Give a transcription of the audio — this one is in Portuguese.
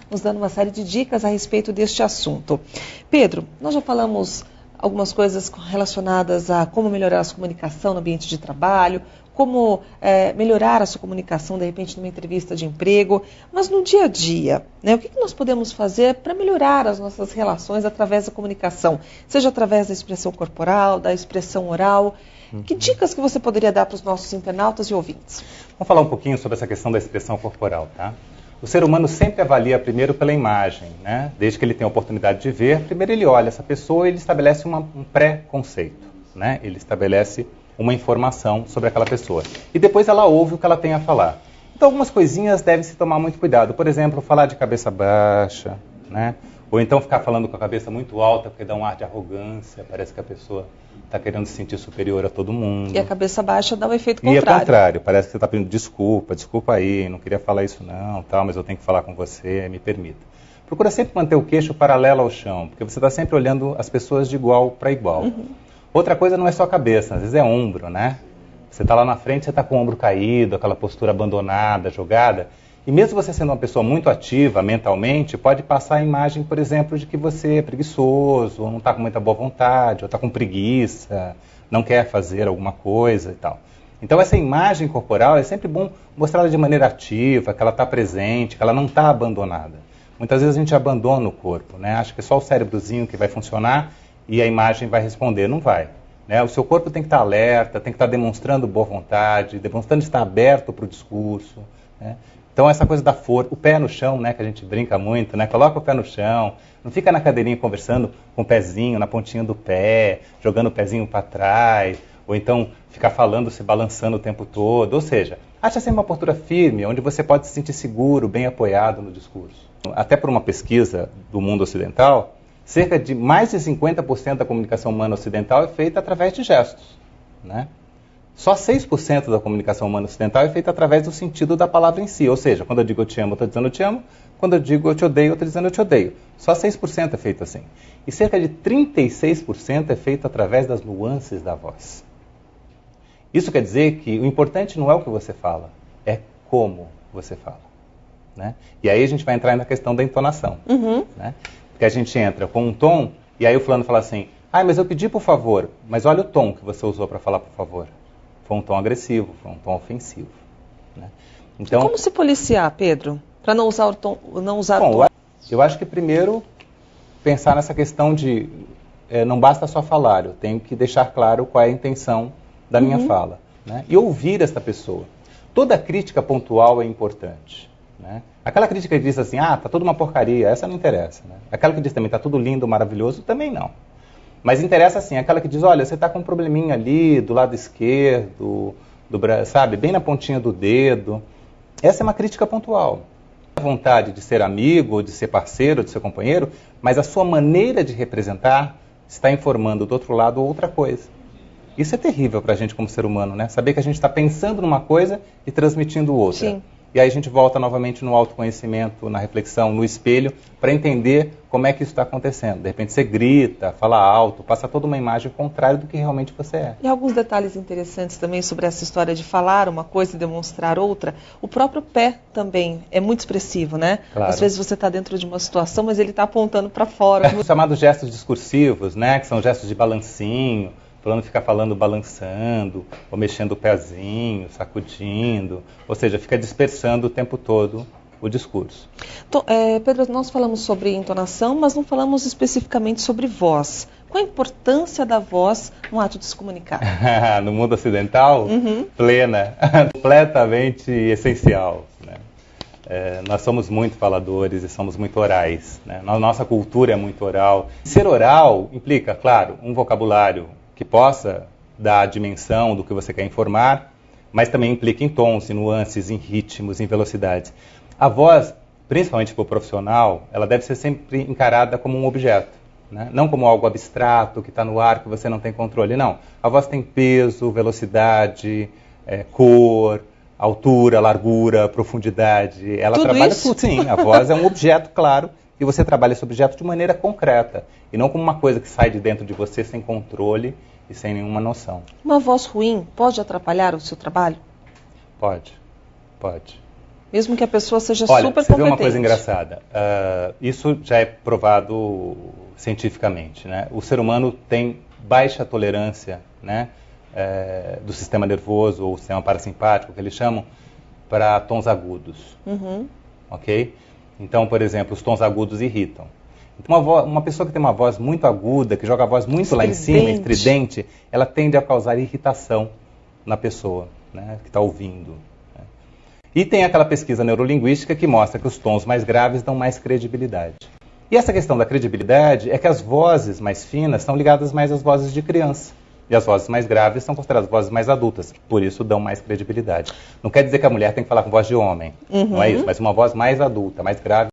nos dando uma série de dicas a respeito deste assunto. Pedro, nós já falamos algumas coisas relacionadas a como melhorar a sua comunicação no ambiente de trabalho, como melhorar a sua comunicação, de repente, numa entrevista de emprego, mas no dia a dia, né, o que nós podemos fazer para melhorar as nossas relações através da comunicação, seja através da expressão corporal, da expressão oral? Que dicas que você poderia dar para os nossos internautas e ouvintes? Vamos falar um pouquinho sobre essa questão da expressão corporal, tá? O ser humano sempre avalia primeiro pela imagem, né? Desde que ele tem a oportunidade de ver, primeiro ele olha essa pessoa e ele estabelece um pré-conceito, né? Ele estabelece uma informação sobre aquela pessoa. E depois ela ouve o que ela tem a falar. Então algumas coisinhas devem se tomar muito cuidado. Por exemplo, falar de cabeça baixa, né? Ou então ficar falando com a cabeça muito alta, porque dá um ar de arrogância, parece que a pessoa está querendo se sentir superior a todo mundo. E a cabeça baixa dá o efeito contrário. E é contrário, parece que você está pedindo desculpa aí, não queria falar isso não, tal, mas eu tenho que falar com você, me permita. Procura sempre manter o queixo paralelo ao chão, porque você está sempre olhando as pessoas de igual para igual. Outra coisa não é só a cabeça, às vezes é ombro, né? Você está lá na frente, você está com o ombro caído, aquela postura abandonada, jogada. E mesmo você sendo uma pessoa muito ativa mentalmente, pode passar a imagem, por exemplo, de que você é preguiçoso, ou não está com muita boa vontade, ou está com preguiça, não quer fazer alguma coisa e tal. Então essa imagem corporal é sempre bom mostrá-la de maneira ativa, que ela está presente, que ela não está abandonada. Muitas vezes a gente abandona o corpo, né? Acha que é só o cérebrozinho que vai funcionar e a imagem vai responder. Não vai. Né? O seu corpo tem que estar alerta, tem que estar demonstrando boa vontade, demonstrando estar aberto para o discurso, né? Então essa coisa da força, o pé no chão, né, que a gente brinca muito, né? Coloca o pé no chão, não fica na cadeirinha conversando com o pezinho na pontinha do pé, jogando o pezinho para trás, ou então ficar falando, se balançando o tempo todo. Ou seja, acha sempre uma postura firme, onde você pode se sentir seguro, bem apoiado no discurso. Até por uma pesquisa do mundo ocidental, cerca de mais de 50% da comunicação humana ocidental é feita através de gestos, né? Só 6% da comunicação humana ocidental é feita através do sentido da palavra em si. Ou seja, quando eu digo eu te amo, eu estou dizendo eu te amo. Quando eu digo eu te odeio, eu estou dizendo eu te odeio. Só 6% é feito assim. E cerca de 36% é feito através das nuances da voz. Isso quer dizer que o importante não é o que você fala, é como você fala, né? E aí a gente vai entrar na questão da entonação, né? Porque a gente entra com um tom, e aí o fulano fala assim, mas eu pedi por favor, mas olha o tom que você usou para falar por favor. Foi um tom agressivo, foi um tom ofensivo, né? Então, como se policiar, Pedro, para não usar o tom? Eu acho que primeiro pensar nessa questão de não basta só falar, eu tenho que deixar claro qual é a intenção da minha fala, né? E ouvir essa pessoa. Toda crítica pontual é importante, né? Aquela crítica que diz assim, tá tudo uma porcaria, essa não interessa, né? Aquela que diz também, tá tudo lindo, maravilhoso, também não. Mas interessa assim, aquela que diz, olha, você está com um probleminha ali do lado esquerdo, sabe, bem na pontinha do dedo. Essa é uma crítica pontual. A vontade de ser amigo, de ser parceiro, de ser companheiro, mas a sua maneira de representar está informando do outro lado outra coisa. Isso é terrível para a gente como ser humano, né? Saber que a gente está pensando numa coisa e transmitindo outra. Sim. E aí a gente volta novamente no autoconhecimento, na reflexão, no espelho, para entender como é que isso está acontecendo. De repente você grita, fala alto, passa toda uma imagem contrária do que realmente você é. E alguns detalhes interessantes também sobre essa história de falar uma coisa e demonstrar outra. O próprio pé também é muito expressivo, né? Claro. Às vezes você está dentro de uma situação, mas ele está apontando para fora. Os chamados gestos discursivos, né? Que são gestos de balancinho. Fulano fica falando balançando, ou mexendo o pezinho, sacudindo, ou seja, fica dispersando o tempo todo o discurso. Então, Pedro, nós falamos sobre entonação, mas não falamos especificamente sobre voz. Qual a importância da voz no ato de se comunicar? No mundo ocidental, plena, completamente essencial, né? Nós somos muito faladores e somos muito orais, né? Nossa cultura é muito oral. Ser oral implica, claro, um vocabulário que possa dar a dimensão do que você quer informar, mas também implica em tons, em nuances, em ritmos, em velocidades. A voz, principalmente para o profissional, ela deve ser sempre encarada como um objeto, né? Não como algo abstrato, que está no ar, que você não tem controle, não. A voz tem peso, velocidade, cor, altura, largura, profundidade. Ela tudo trabalha isso? tudo, sim. A voz é um objeto, claro, e você trabalha esse objeto de maneira concreta, e não como uma coisa que sai de dentro de você sem controle e sem nenhuma noção. Uma voz ruim pode atrapalhar o seu trabalho? Pode. mesmo que a pessoa seja Olha, super você competente. vê uma coisa engraçada. Isso já é provado cientificamente, né? O ser humano tem baixa tolerância, né, do sistema nervoso ou sistema parasimpático, que eles chamam, para tons agudos. Ok? Então, por exemplo, os tons agudos irritam. Uma pessoa que tem uma voz muito aguda, que joga a voz muito lá em cima, estridente, ela tende a causar irritação na pessoa, né, que está ouvindo. Né? E tem aquela pesquisa neurolinguística que mostra que os tons mais graves dão mais credibilidade. E essa questão da credibilidade é que as vozes mais finas estão ligadas mais às vozes de criança. E as vozes mais graves são consideradas vozes mais adultas, por isso dão mais credibilidade. Não quer dizer que a mulher tem que falar com voz de homem, não é isso, mas uma voz mais adulta, mais grave.